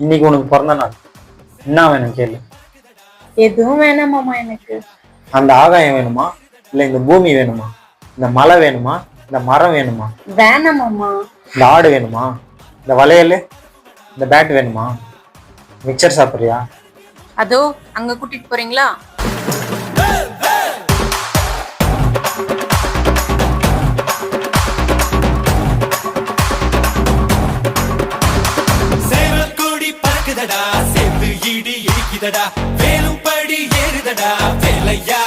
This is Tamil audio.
இன்னைக்கு உனக்கு பிறந்த நாள், என்ன வேணும் கேளு. எதுவும் வேணாம் மாமா எனக்கு. அந்த ஆகாயம் வேணுமா, இல்ல இந்த பூமி வேணுமா, இந்த மலை வேணுமா, இந்த மரம் வேணுமா, வேணாம் மாமா. இந்த ஆடு வேணுமா, இந்த வளையல், இந்த பேட் வேணுமா, மிக்சர் சாப்பிட்றியா? அதோ அங்க கூட்டிட்டு போறீங்களா? சேவற்கொடி பறக்குதடா, சேர்ந்து இடி இடிக்குதடா, வேலும் படி ஏறுதடா, வேலையா